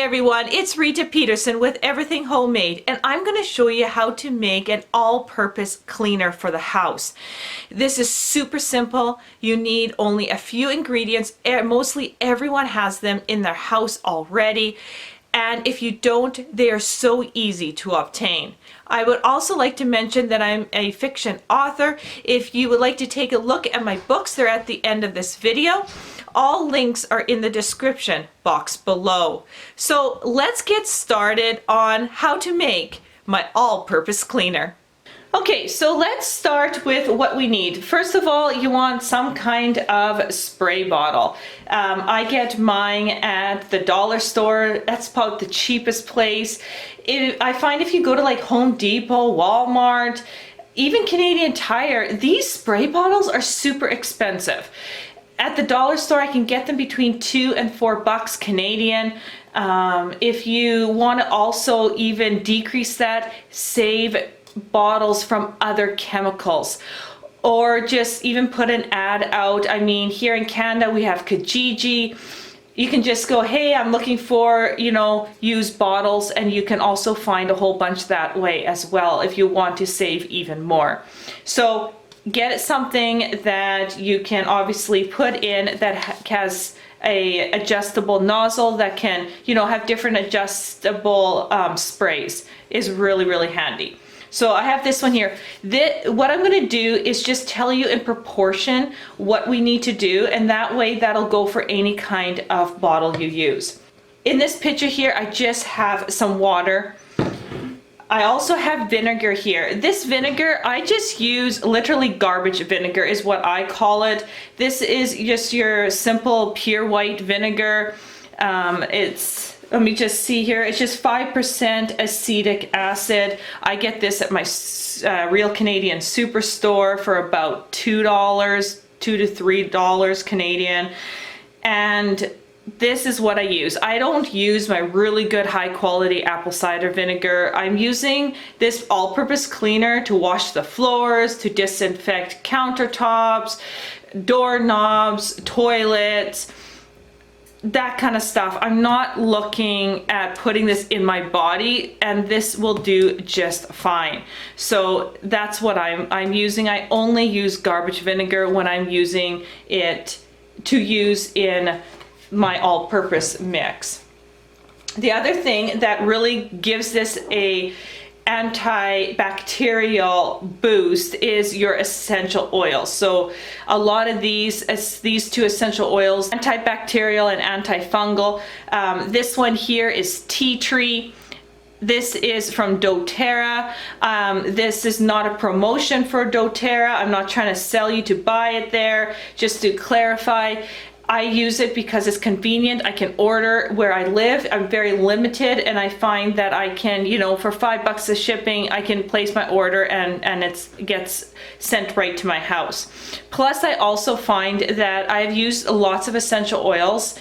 everyone, it's Rita Peterson with Everything Homemade, and I'm going to show you how to make an all-purpose cleaner for the house. This is super simple. You need only a few ingredients. Mostly everyone has them in their house already, and if you don't, they are so easy to obtain. I would also like to mention that I'm a fiction author. If you would like to take a look at my books, they're at the end of this video. All links are in the description box below. So let's get started on how to make my all-purpose cleaner. Okay, so let's start with what we need. First of all, you want some kind of spray bottle. I get mine at the dollar store. That's about the cheapest place. I find if you go to like Home Depot, Walmart, even Canadian Tire, these spray bottles are super expensive. At the dollar store, I can get them between $2 and $4 Canadian. If you want to also even decrease that, save bottles from other chemicals, or just even put an ad out. I mean, here in Canada, we have Kijiji. You can just go, hey, I'm looking for, used bottles, and you can also find a whole bunch that way as well if you want to save even more. So get something that you can obviously put in that has a adjustable nozzle that can, have different adjustable sprays is really, really handy. So I have this one here. What I'm going to do is just tell you in proportion what we need to do, and that way that'll go for any kind of bottle you use. In this picture here, I just have some water. I also have vinegar here. This vinegar, I just use literally garbage vinegar is what I call it. This is just your simple pure white vinegar. Let me just see here. It's just 5% acetic acid. I get this at my Real Canadian Superstore for about $2, $2 to $3 Canadian. And this is what I use. I don't use my really good high quality apple cider vinegar. I'm using this all-purpose cleaner to wash the floors, to disinfect countertops, doorknobs, toilets, that kind of stuff. I'm not looking at putting this in my body, and this will do just fine. So that's what I'm using. I only use garbage vinegar when I'm using it to use in my all-purpose mix. The other thing that really gives this a antibacterial boost is your essential oils. So a lot of these two essential oils, antibacterial and antifungal. This one here is tea tree. This is from doTERRA. This is not a promotion for doTERRA. I'm not trying to sell you to buy it there. Just to clarify, I use it because it's convenient. I can order where I live. I'm very limited, and I find that I can, for $5 of shipping, I can place my order and it gets sent right to my house. Plus, I also find that I've used lots of essential oils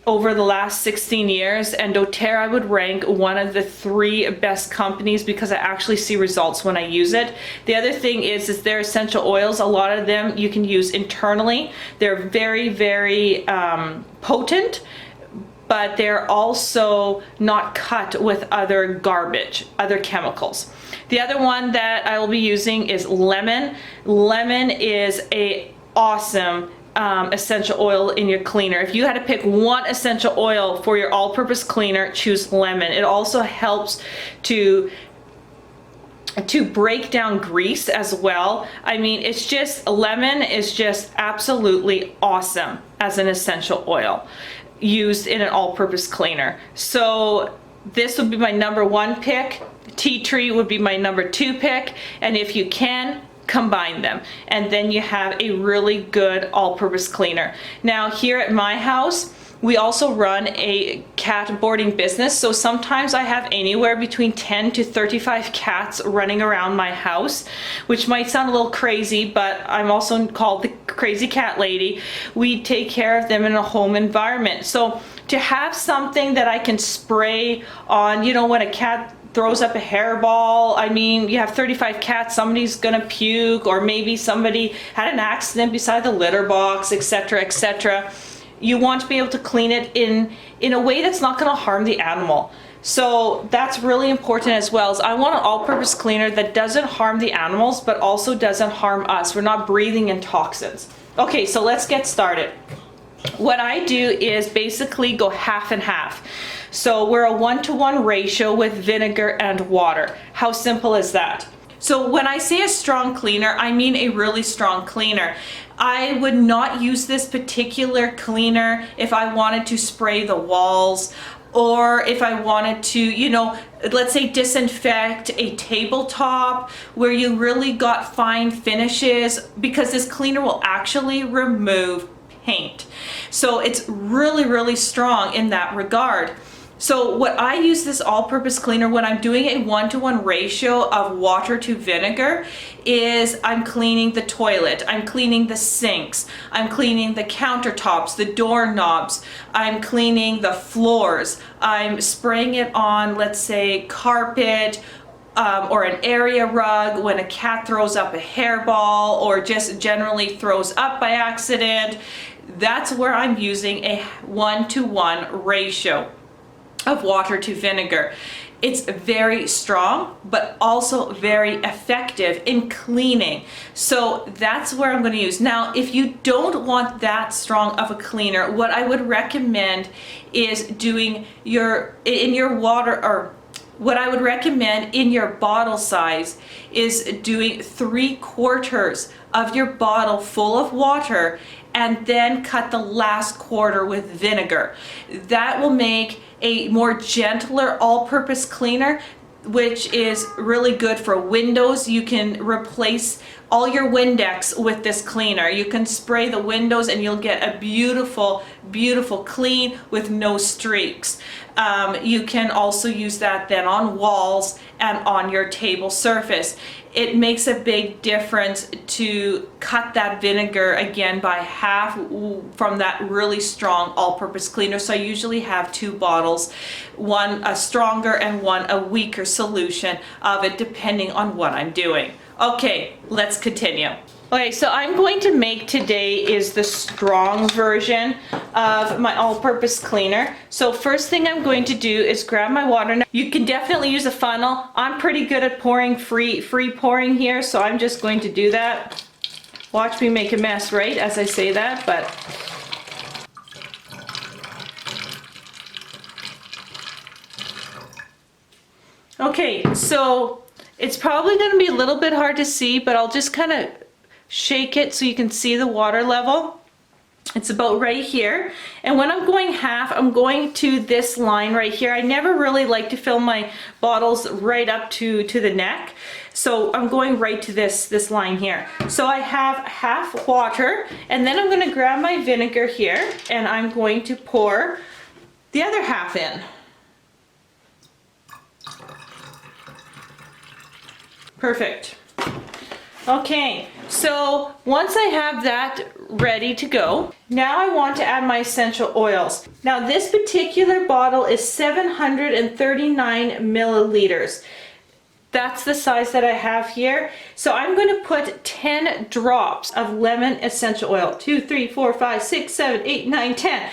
over the last 16 years, and doTERRA I would rank one of the 3 best companies because I actually see results when I use it. The other thing is their essential oils, a lot of them you can use internally. They're very, very potent, but they're also not cut with other garbage, other chemicals. The other one that I will be using is lemon. Lemon is a awesome essential oil in your cleaner. If you had to pick one essential oil for your all-purpose cleaner, choose lemon. It also helps to break down grease as well. I mean, lemon is just absolutely awesome as an essential oil used in an all-purpose cleaner. So this would be my number 1 pick. Tea tree would be my number 2 pick, and if you can, combine them, and then you have a really good all-purpose cleaner. Now here at my house, we also run a cat boarding business, so sometimes I have anywhere between 10 to 35 cats running around my house, which might sound a little crazy, but I'm also called the crazy cat lady. We take care of them in a home environment. So to have something that I can spray on, when a cat throws up a hairball. I mean, you have 35 cats, somebody's gonna puke, or maybe somebody had an accident beside the litter box, etc., etc. you want to be able to clean it in a way that's not going to harm the animal. So that's really important as well. Is I want an all-purpose cleaner that doesn't harm the animals, but also doesn't harm us. We're not breathing in toxins. Okay, so let's get started. What I do is basically go half and half. So we're a 1-to-1 ratio with vinegar and water. How simple is that? So when I say a strong cleaner, I mean a really strong cleaner. I would not use this particular cleaner if I wanted to spray the walls, or if I wanted to, you know, let's say disinfect a tabletop where you really got fine finishes, because this cleaner will actually remove paint. So it's really, really strong in that regard. So what I use this all-purpose cleaner when I'm doing a 1-to-1 ratio of water to vinegar is I'm cleaning the toilet, I'm cleaning the sinks, I'm cleaning the countertops, the doorknobs, I'm cleaning the floors, I'm spraying it on, let's say, carpet, or an area rug when a cat throws up a hairball or just generally throws up by accident. That's where I'm using a 1-to-1 ratio of water to vinegar. It's very strong, but also very effective in cleaning. So that's where I'm going to use. Now, if you don't want that strong of a cleaner, what I would recommend is doing what I would recommend in your bottle size is doing 3/4 of your bottle full of water and then cut the last quarter with vinegar. That will make a more gentler all-purpose cleaner, which is really good for windows. You can replace all your Windex with this cleaner. You can spray the windows and you'll get a beautiful, beautiful clean with no streaks. You can also use that then on walls and on your table surface. It makes a big difference to cut that vinegar again by half from that really strong all-purpose cleaner. So I usually have 2 bottles, one a stronger and one a weaker solution of it, depending on what I'm doing. Okay, let's continue. Okay, so I'm going to make today is the strong version of my all-purpose cleaner. So first thing I'm going to do is grab my water. Now, you can definitely use a funnel. I'm pretty good at pouring free pouring here, so I'm just going to do that. Watch me make a mess, right, as I say that, but okay, so it's probably going to be a little bit hard to see, but I'll just kind of shake it so you can see the water level. It's about right here. And when I'm going half, I'm going to this line right here. I never really like to fill my bottles right up to the neck. So I'm going right to this line here. So I have half water, and then I'm going to grab my vinegar here and I'm going to pour the other half in. Perfect. Okay, so once I have that ready to go, now I want to add my essential oils. Now this particular bottle is 739 milliliters. That's the size that I have here. So I'm going to put 10 drops of lemon essential oil. 2, 3, 4, 5, 6, 7, 8, 9, 10.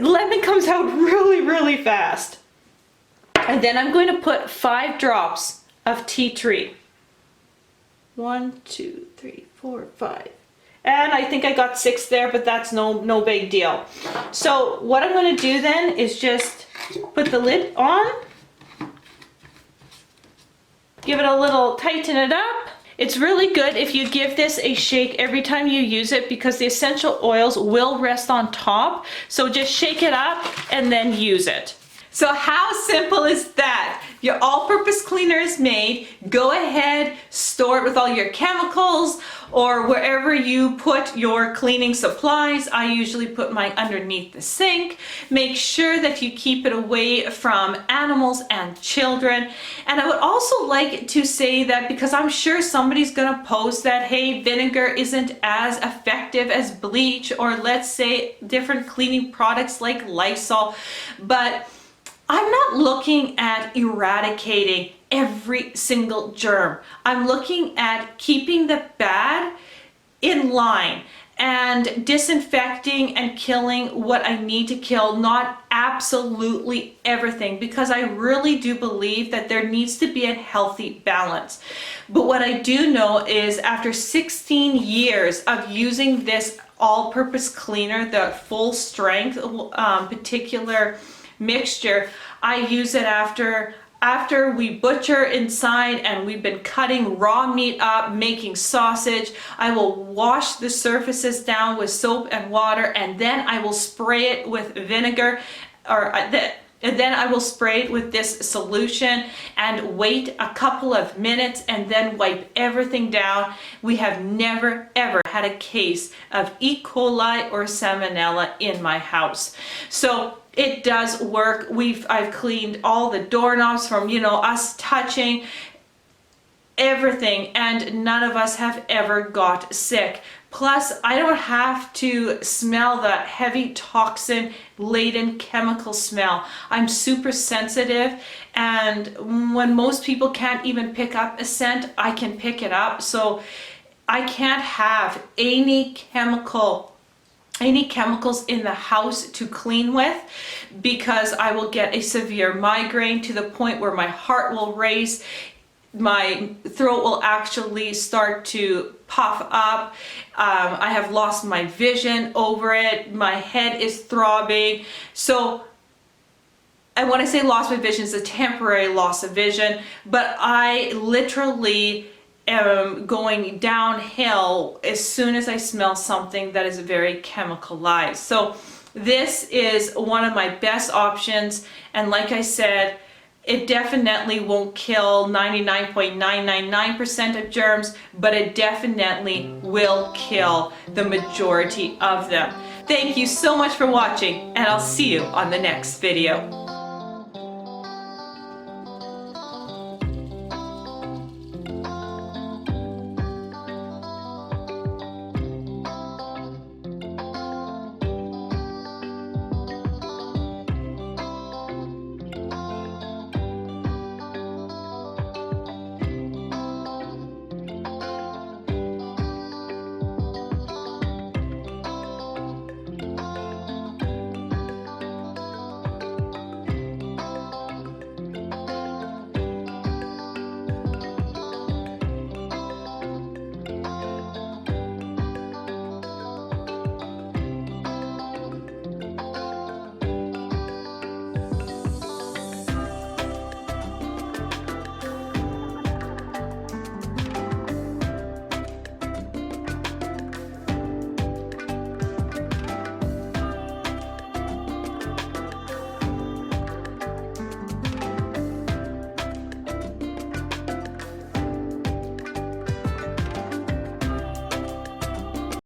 Lemon comes out really, really fast. And then I'm going to put 5 drops of tea tree. 1, 2, 3, 4, 5. And I think I got 6 there, but that's no big deal. So what I'm going to do then is just put the lid on. Give it a little, tighten it up. It's really good if you give this a shake every time you use it, because the essential oils will rest on top. So just shake it up and then use it. So how simple is that? Your all-purpose cleaner is made. Go ahead, store it with all your chemicals or wherever you put your cleaning supplies. I usually put mine underneath the sink. Make sure that you keep it away from animals and children. And I would also like to say that, because I'm sure somebody's gonna post that, hey, vinegar isn't as effective as bleach, or let's say different cleaning products like Lysol, but I'm not looking at eradicating every single germ. I'm looking at keeping the bad in line and disinfecting and killing what I need to kill, not absolutely everything, because I really do believe that there needs to be a healthy balance. But what I do know is after 16 years of using this all-purpose cleaner, the full strength particular mixture, I use it after we butcher inside and we've been cutting raw meat up, making sausage. I will wash the surfaces down with soap and water, and then I will spray it with vinegar, and then I will spray it with this solution and wait a couple of minutes and then wipe everything down. We have never ever had a case of E. coli or Salmonella in my house. So it does work. I've cleaned all the doorknobs from, us touching everything, and none of us have ever got sick. Plus, I don't have to smell the heavy toxin laden chemical smell. I'm super sensitive, and when most people can't even pick up a scent, I can pick it up. So I can't have any chemicals in the house to clean with, because I will get a severe migraine to the point where my heart will race, my throat will actually start to puff up. I have lost my vision over it. My head is throbbing. So, and when I say lost my vision, it's a temporary loss of vision, but I literally am going downhill as soon as I smell something that is very chemicalized. So this is one of my best options, and like I said, it definitely won't kill 99.999% of germs, but it definitely will kill the majority of them. Thank you so much for watching, and I'll see you on the next video.